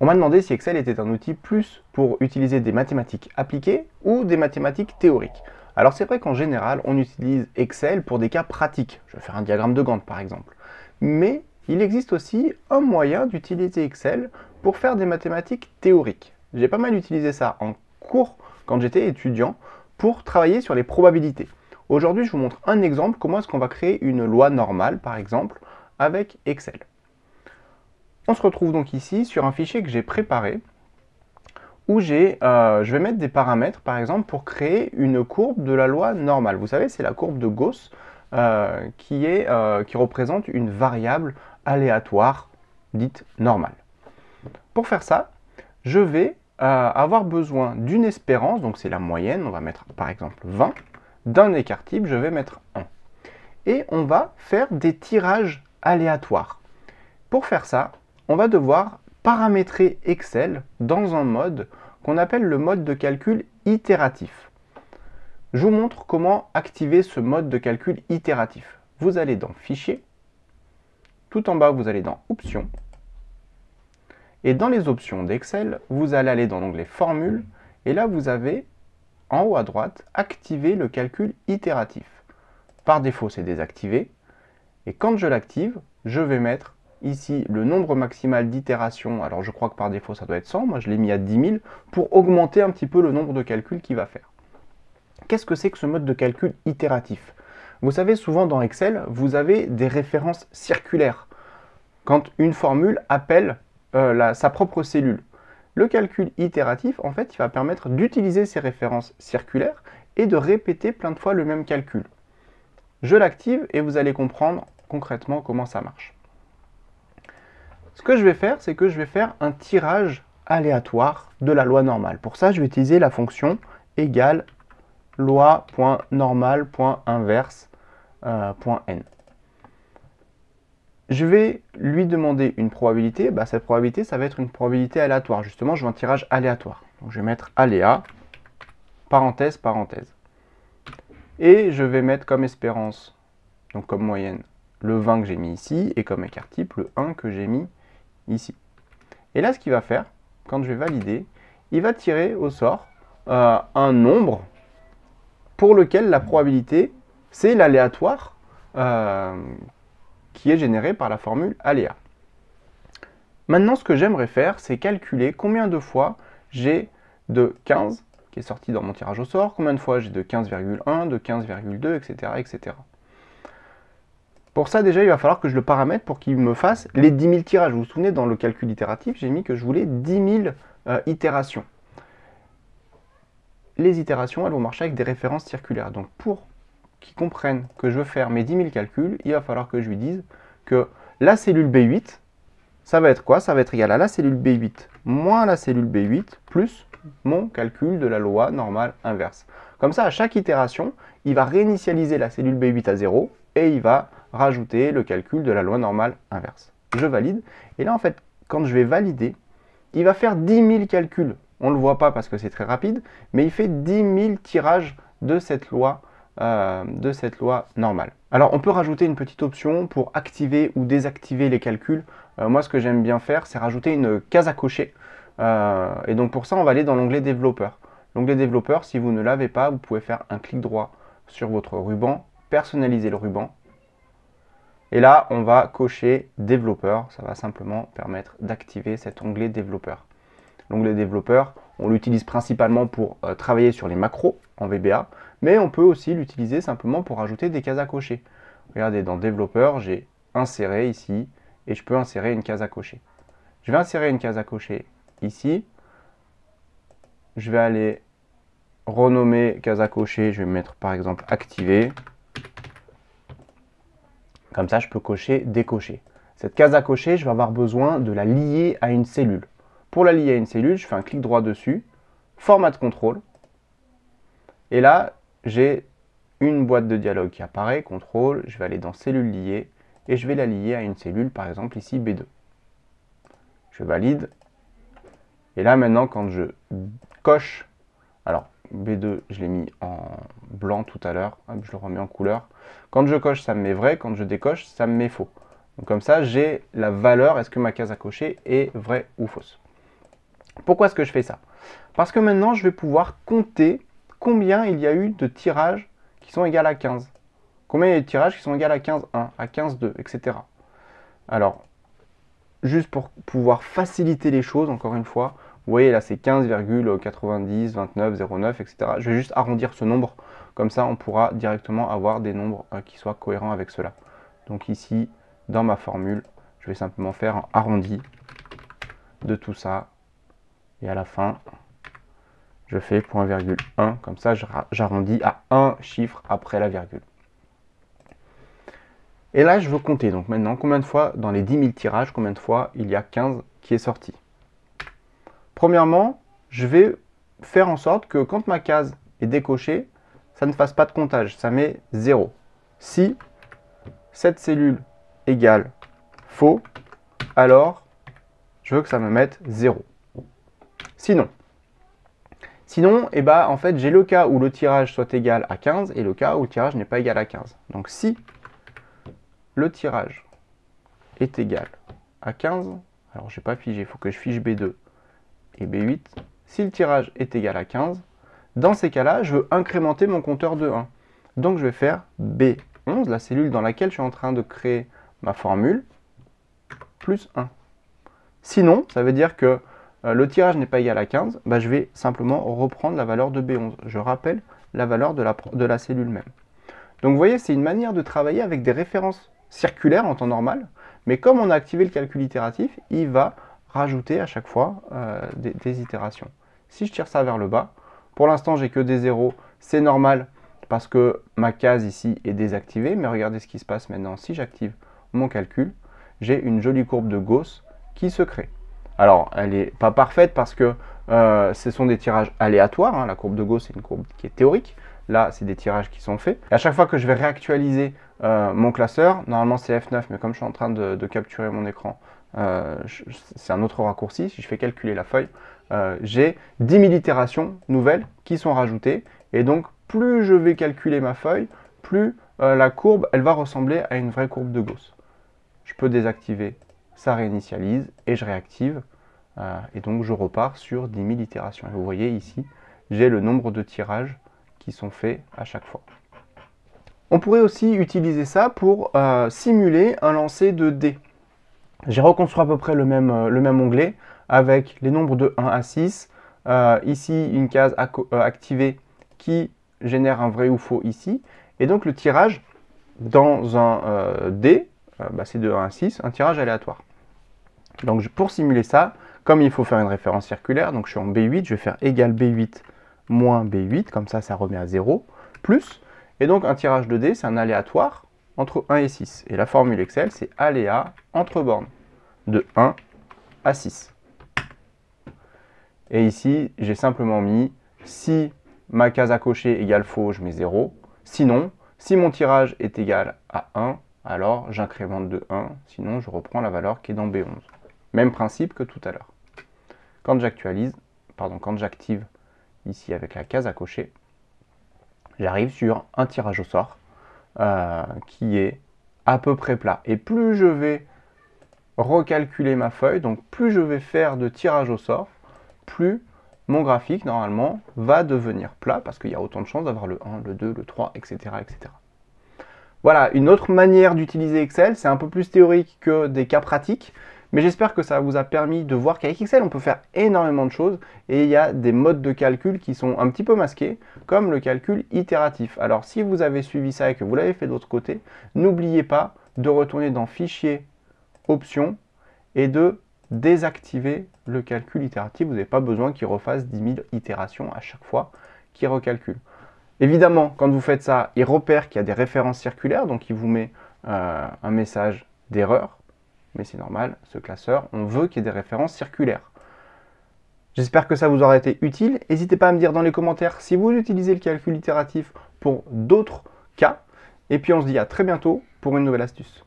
On m'a demandé si Excel était un outil plus pour utiliser des mathématiques appliquées ou des mathématiques théoriques. Alors c'est vrai qu'en général, on utilise Excel pour des cas pratiques. Je vais faire un diagramme de Gantt par exemple. Mais il existe aussi un moyen d'utiliser Excel pour faire des mathématiques théoriques. J'ai pas mal utilisé ça en cours quand j'étais étudiant pour travailler sur les probabilités. Aujourd'hui, je vous montre un exemple, comment est-ce qu'on va créer une loi normale, par exemple, avec Excel. On se retrouve donc ici sur un fichier que j'ai préparé, où je vais mettre des paramètres, par exemple, pour créer une courbe de la loi normale. Vous savez, c'est la courbe de Gauss qui représente une variable aléatoire dite normale. Pour faire ça, je vais avoir besoin d'une espérance, donc c'est la moyenne, on va mettre par exemple 20, d'un écart type, je vais mettre 1. Et on va faire des tirages aléatoires. Pour faire ça, on va devoir paramétrer Excel dans un mode qu'on appelle le mode de calcul itératif. Je vous montre comment activer ce mode de calcul itératif. Vous allez dans Fichier, tout en bas vous allez dans Options, et dans les options d'Excel, vous allez aller dans l'onglet Formule, et là vous avez en haut à droite activer le calcul itératif. Par défaut c'est désactivé, et quand je l'active, je vais mettre ici le nombre maximal d'itérations. Alors je crois que par défaut ça doit être 100, moi je l'ai mis à 10 000 pour augmenter un petit peu le nombre de calculs qu'il va faire. Qu'est-ce que c'est que ce mode de calcul itératif? Vous savez, souvent dans Excel, vous avez des références circulaires. Quand une formule appelle sa propre cellule. Le calcul itératif, en fait, il va permettre d'utiliser ces références circulaires et de répéter plein de fois le même calcul. Je l'active et vous allez comprendre concrètement comment ça marche. Ce que je vais faire, c'est que je vais faire un tirage aléatoire de la loi normale. Pour ça, je vais utiliser la fonction égale loi.normal.inverse.n. Je vais lui demander une probabilité. Cette probabilité, ça va être une probabilité aléatoire. Justement, je veux un tirage aléatoire. Donc, je vais mettre aléa, parenthèse, parenthèse. Et je vais mettre comme espérance, donc comme moyenne, le 20 que j'ai mis ici, et comme écart type, le 1 que j'ai mis ici. Et là, ce qu'il va faire, quand je vais valider, il va tirer au sort un nombre pour lequel la probabilité, c'est l'aléatoire qui est généré par la formule aléa. Maintenant, ce que j'aimerais faire, c'est calculer combien de fois j'ai de 15, qui est sorti dans mon tirage au sort, combien de fois j'ai de 15,1, de 15,2, etc., etc. Pour ça, déjà, il va falloir que je le paramètre pour qu'il me fasse les 10 000 tirages. Vous vous souvenez, dans le calcul itératif, j'ai mis que je voulais 10 000 itérations. Les itérations, elles vont marcher avec des références circulaires. Donc, pour qu'ils comprennent que je veux faire mes 10 000 calculs, il va falloir que je lui dise que la cellule B8, ça va être quoi? Ça va être égal à la cellule B8 moins la cellule B8 plus mon calcul de la loi normale inverse. Comme ça, à chaque itération, il va réinitialiser la cellule B8 à 0 et il va rajouter le calcul de la loi normale inverse. Je valide. Et là, en fait, quand je vais valider, il va faire 10 000 calculs. On ne le voit pas parce que c'est très rapide, mais il fait 10 000 tirages de cette loi normale. Alors on peut rajouter une petite option pour activer ou désactiver les calculs. Moi ce que j'aime bien faire, c'est rajouter une case à cocher. Et donc pour ça on va aller dans l'onglet développeur. L'onglet développeur, si vous ne l'avez pas, vous pouvez faire un clic droit sur votre ruban, personnaliser le ruban. Et là on va cocher développeur, ça va simplement permettre d'activer cet onglet développeur. L'onglet développeur, on l'utilise principalement pour travailler sur les macros en VBA, mais on peut aussi l'utiliser simplement pour ajouter des cases à cocher. Regardez, dans développeur, j'ai inséré ici, et je peux insérer une case à cocher. Je vais insérer une case à cocher ici. Je vais aller renommer case à cocher, je vais mettre par exemple activer. Comme ça, je peux cocher, décocher. Cette case à cocher, je vais avoir besoin de la lier à une cellule. Pour la lier à une cellule, je fais un clic droit dessus, format de contrôle, et là, j'ai une boîte de dialogue qui apparaît, contrôle, je vais aller dans cellule liée, et je vais la lier à une cellule, par exemple ici B2. Je valide, et là maintenant, quand je coche, alors B2, je l'ai mis en blanc tout à l'heure, je le remets en couleur, quand je coche, ça me met vrai, quand je décoche, ça me met faux. Donc comme ça, j'ai la valeur, est-ce que ma case à cocher est vraie ou fausse. Pourquoi est-ce que je fais ça? Parce que maintenant, je vais pouvoir compter combien il y a eu de tirages qui sont égaux à 15. Combien il y a de tirages qui sont égaux à 15,1, à 15,2, etc. Alors, juste pour pouvoir faciliter les choses, encore une fois, vous voyez là c'est 15,90, 29, 09, etc. Je vais juste arrondir ce nombre, comme ça on pourra directement avoir des nombres qui soient cohérents avec cela. Donc ici, dans ma formule, je vais simplement faire un arrondi de tout ça. Et à la fin, je fais 0,1, comme ça j'arrondis à un chiffre après la virgule. Et là, je veux compter. Donc maintenant, combien de fois, dans les 10 000 tirages, combien de fois il y a 15 qui est sorti? Premièrement, je vais faire en sorte que quand ma case est décochée, ça ne fasse pas de comptage. Ça met 0. Si cette cellule égale faux, alors je veux que ça me mette 0. Sinon, eh ben, en fait, j'ai le cas où le tirage soit égal à 15 et le cas où le tirage n'est pas égal à 15. Donc si le tirage est égal à 15, alors je n'ai pas figé, il faut que je fiche B2 et B8. Si le tirage est égal à 15, dans ces cas-là, je veux incrémenter mon compteur de 1. Donc je vais faire B11, la cellule dans laquelle je suis en train de créer ma formule, plus 1. Sinon, ça veut dire que le tirage n'est pas égal à 15, bah, je vais simplement reprendre la valeur de B11. Je rappelle la valeur de la cellule même. Donc vous voyez, c'est une manière de travailler avec des références circulaires en temps normal, mais comme on a activé le calcul itératif, il va rajouter à chaque fois des itérations. Si je tire ça vers le bas, pour l'instant j'ai que des zéros, c'est normal parce que ma case ici est désactivée, mais regardez ce qui se passe maintenant. Si j'active mon calcul, j'ai une jolie courbe de Gauss qui se crée. Alors, elle n'est pas parfaite parce que ce sont des tirages aléatoires. Hein. La courbe de Gauss, c'est une courbe qui est théorique. Là, c'est des tirages qui sont faits. Et à chaque fois que je vais réactualiser mon classeur, normalement c'est F9, mais comme je suis en train de capturer mon écran, c'est un autre raccourci. Si je fais calculer la feuille, j'ai 10 000 itérations nouvelles qui sont rajoutées. Et donc, plus je vais calculer ma feuille, plus la courbe, elle va ressembler à une vraie courbe de Gauss. Je peux désactiver, ça réinitialise et je réactive. Et donc, je repars sur 10 000 itérations. Et vous voyez ici, j'ai le nombre de tirages qui sont faits à chaque fois. On pourrait aussi utiliser ça pour simuler un lancer de dés. J'ai reconstruit à peu près le même onglet avec les nombres de 1 à 6. Ici, une case activée qui génère un vrai ou faux ici. Et donc, le tirage dans un dé, c'est de 1 à 6, un tirage aléatoire. Donc, pour simuler ça, comme il faut faire une référence circulaire, donc je suis en B8, je vais faire égal B8 moins B8, comme ça, ça remet à 0, plus, et donc un tirage de dés, c'est un aléatoire entre 1 et 6. Et la formule Excel, c'est aléa entre bornes, de 1 à 6. Et ici, j'ai simplement mis, si ma case à cocher égale faux, je mets 0. Sinon, si mon tirage est égal à 1, alors j'incrémente de 1, sinon je reprends la valeur qui est dans B11. Même principe que tout à l'heure. Quand j'active ici avec la case à cocher, j'arrive sur un tirage au sort qui est à peu près plat. Et plus je vais recalculer ma feuille, donc plus je vais faire de tirage au sort, plus mon graphique, normalement, va devenir plat parce qu'il y a autant de chances d'avoir le 1, le 2, le 3, etc. etc. Voilà, une autre manière d'utiliser Excel, c'est un peu plus théorique que des cas pratiques, mais j'espère que ça vous a permis de voir qu'avec Excel, on peut faire énormément de choses et il y a des modes de calcul qui sont un petit peu masqués, comme le calcul itératif. Alors, si vous avez suivi ça et que vous l'avez fait de l'autre côté, n'oubliez pas de retourner dans Fichier, Options et de désactiver le calcul itératif. Vous n'avez pas besoin qu'il refasse 10 000 itérations à chaque fois qu'il recalcule. Évidemment, quand vous faites ça, il repère qu'il y a des références circulaires, donc il vous met un message d'erreur. Mais c'est normal, ce classeur, on veut qu'il y ait des références circulaires. J'espère que ça vous aura été utile. N'hésitez pas à me dire dans les commentaires si vous utilisez le calcul itératif pour d'autres cas. Et puis on se dit à très bientôt pour une nouvelle astuce.